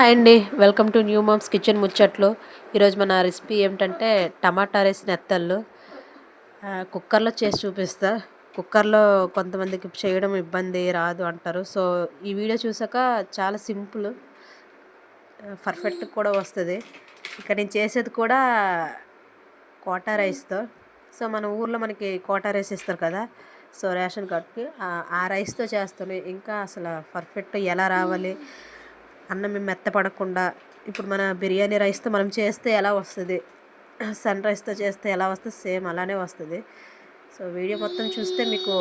Hi అండి, welcome to new mom's kitchen ముచ్చట్లు. ఈరోజు మన రెసిపీ ఏమిటంటే టమాటా రైస్ నెత్తళ్ళు. కుక్కర్లో చేసి చూపిస్తా. కుక్కర్లో కొంతమందికి చేయడం ఇబ్బంది రాదు అంటారు. సో ఈ వీడియో చూసాక చాలా సింపుల్, పర్ఫెక్ట్ కూడా వస్తుంది. ఇక నేను చేసేది కూడా కోటా రైస్తో. సో మన ఊర్లో మనకి కోటా రైస్ ఇస్తారు కదా, సో రేషన్ కార్డ్కి ఆ రైస్తో చేస్తాను. ఇంకా అసలు పర్ఫెక్ట్ ఎలా రావాలి, అన్నం మెత్తపడకుండా, ఇప్పుడు మన బిర్యానీ రైస్తో మనం చేస్తే ఎలా వస్తుంది, సన్ రైస్తో చేస్తే ఎలా వస్తుంది, సేమ్ అలానే వస్తుంది. సో వీడియో మొత్తం చూస్తే మీకు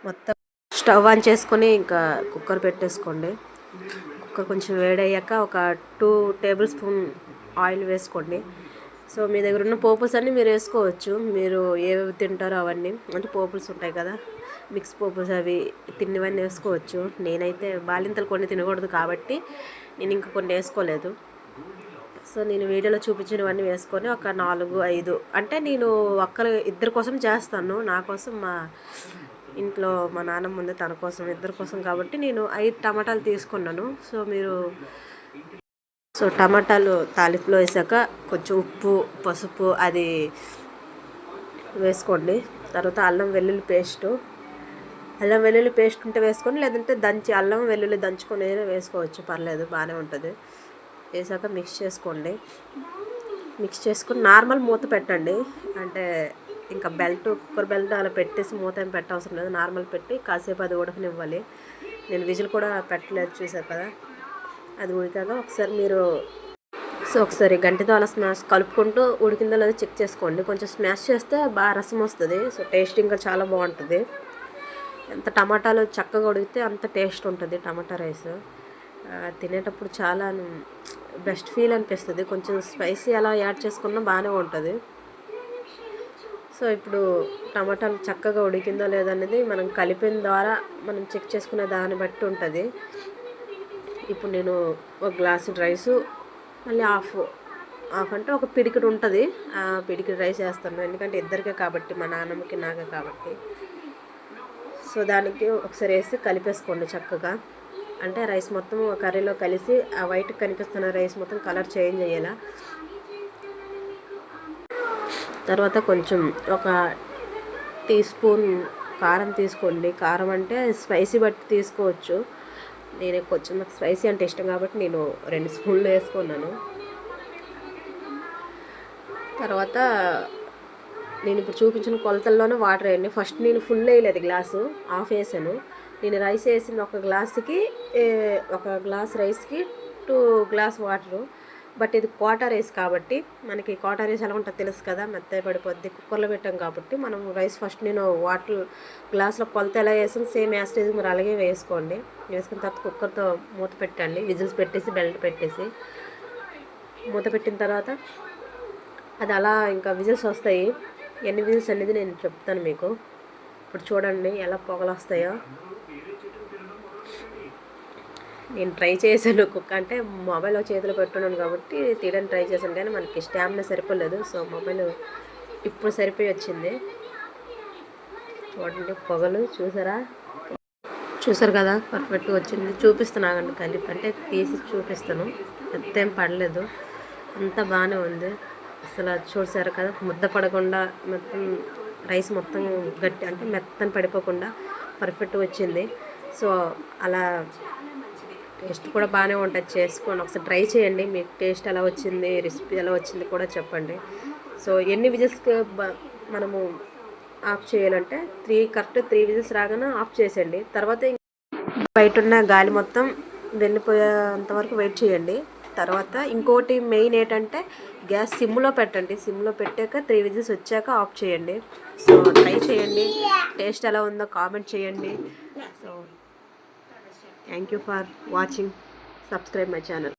మొత్తం. స్టవ్ ఆన్ చేసుకొని ఇంకా కుక్కర్ పెట్టేసుకోండి. కుక్కర్ కొంచెం వేడయ్యాక ఒక 2 టేబుల్ స్పూన్ ఆయిల్ వేసుకోండి. సో మీ దగ్గర ఉన్న పోపుల్స్ అన్నీ మీరు వేసుకోవచ్చు. మీరు ఏవేవి తింటారో అవన్నీ, అంటే పోపుల్స్ ఉంటాయి కదా, మిక్స్ పోపుల్స్, అవి తిన్నవన్నీ వేసుకోవచ్చు. నేనైతే బాలింతలు కొన్ని తినకూడదు కాబట్టి నేను ఇంకా కొన్ని వేసుకోలేదు. సో నేను వీడియోలో చూపించినవన్నీ వేసుకొని ఒక 4-5, అంటే నేను ఇద్దరి కోసం చేస్తాను. నా కోసం, మా ఇంట్లో మా నాన్నమ్మ ఉంది, తన కోసం, ఇద్దరి కోసం కాబట్టి నేను 5 టమాటాలు తీసుకున్నాను. సో టమాటాలు తాలింపులో వేసాక కొంచెం ఉప్పు, పసుపు అది వేసుకోండి. తర్వాత అల్లం వెల్లుల్లి పేస్ట్ ఉంటే వేసుకొని, లేదంటే అల్లం వెల్లుల్లి దంచుకొని వేసుకోవచ్చు, పర్లేదు, బాగానే ఉంటుంది. వేసాక మిక్స్ చేసుకొని నార్మల్ మూత పెట్టండి. అంటే ఇంకా కుక్కర్ బెల్ట్ అలా పెట్టేసి మూత ఏం పెట్టవసరం లేదు. నార్మల్ పెట్టి కాసేపు అది ఉడకనివ్వాలి. నేను విజిల్ కూడా పెట్టలేదు, చూసారు కదా. అది ఉడికాక ఒకసారి గంటతో అలా కలుపుకుంటూ ఉడికిందో లేదో చెక్ చేసుకోండి. కొంచెం స్మాష్ చేస్తే బాగా రసం వస్తుంది. సో టేస్ట్ ఇంకా చాలా బాగుంటుంది. ఎంత టమాటాలు చక్కగా ఉడికితే అంత టేస్ట్ ఉంటుంది టమాటా రైస్. తినేటప్పుడు చాలా బెస్ట్ ఫీల్ అనిపిస్తుంది. కొంచెం స్పైసీ అలా యాడ్ చేసుకున్నా బాగానే ఉంటుంది. సో ఇప్పుడు టమాటాలు చక్కగా ఉడికిందో లేదనేది మనం కలిపిన ద్వారా మనం చెక్ చేసుకునే దాన్ని బట్టి ఉంటుంది. ఇప్పుడు నేను ఒక గ్లాసు రైసు, మళ్ళీ హాఫ్ అంటే ఒక పిడికిడు ఉంటుంది, ఆ పిడికిడు రైస్ వేస్తాను. ఎందుకంటే ఇద్దరికే కాబట్టి, మా నాన్నమ్మకి నాకే కాబట్టి. సో దానికి ఒకసారి వేసి కలిపేసుకోండి చక్కగా. అంటే రైస్ మొత్తం కర్రీలో కలిసి ఆ వైట్ కనిపిస్తున్న రైస్ మొత్తం కలర్ చేంజ్ అయ్యేలా. తర్వాత కొంచెం ఒక టీ స్పూన్ కారం తీసుకోండి. కారం అంటే స్పైసీ బట్టి తీసుకోవచ్చు. నేను కొంచెం నాకు స్పైసీ అంటే ఇష్టం కాబట్టి నేను 2 స్పూన్లు వేసుకున్నాను. తర్వాత నేను ఇప్పుడు చూపించిన కొలతల్లోనే వాటర్ వేయండి. ఫస్ట్ నేను ఫుల్ వేయలేదు, గ్లాసు హాఫ్ వేసాను. నేను రైస్ వేసిన ఒక గ్లాస్ రైస్కి 2 గ్లాస్ వాటరు. బట్ ఇది కోటా రైస్ కాబట్టి, మనకి కోటా రైస్ ఎలా ఉంటుందో తెలుసు కదా, మెత్తగా పడిపోద్ది. కుక్కర్లో పెట్టాం కాబట్టి మనం రైస్ ఫస్ట్ నేను వాటర్ గ్లాస్లో కొలత ఎలా వేసాను సేమ్ యాస్టేజ్ మీరు అలాగే వేసుకోండి. వేసుకున్న తర్వాత కుక్కర్తో మూత పెట్టండి. విజిల్స్ పెట్టేసి బెల్ట్ పెట్టేసి మూత పెట్టిన తర్వాత అది అలా ఇంకా విజిల్స్ వస్తాయి. ఎన్ని విజిల్స్ అనేది నేను చెప్తాను మీకు. ఇప్పుడు చూడండి ఎలా పొగలు వస్తాయో. నేను ట్రై చేశాను అంటే మొబైల్ చేతిలో పెట్టున్నాను కాబట్టి తీయడానికి ట్రై చేశాను, కానీ మనకి స్టామినా సరిపోలేదు. సో మొబైల్ ఇప్పుడు సరిపోయి వచ్చింది. చూడండి పొగలు చూసారు కదా, పర్ఫెక్ట్గా వచ్చింది. చూపిస్తున్నాను కలిపి, అంటే తీసి చూపిస్తాను. ఎంతేం పడలేదు, అంతా బాగానే ఉంది. అసలు చూసారు కదా, ముద్ద పడకుండా మొత్తం రైస్ మొత్తం గట్టి, అంటే మెత్తని పడిపోకుండా పర్ఫెక్ట్గా వచ్చింది. సో అలా టేస్ట్ కూడా బాగానే ఉంటుంది. చేసుకోండి, ఒకసారి ట్రై చేయండి. మీకు టేస్ట్ ఎలా వచ్చింది, రెసిపీ ఎలా వచ్చింది కూడా చెప్పండి. సో ఎన్ని విజిల్స్కి మనము ఆఫ్ చేయాలంటే కరెక్ట్ 3 విజిల్స్ రాగానే ఆఫ్ చేసేయండి. తర్వాత బయట ఉన్న గాలి మొత్తం వెళ్ళిపోయేంత వరకు వెయిట్ చేయండి. తర్వాత ఇంకోటి మెయిన్ ఏంటంటే గ్యాస్ సిమ్లో పెట్టండి. సిమ్లో పెట్టాక 3 విజిల్స్ వచ్చాక ఆఫ్ చేయండి. సో ట్రై చేయండి, టేస్ట్ ఎలా ఉందో కామెంట్ చేయండి. So thank you for watching. Subscribe my channel.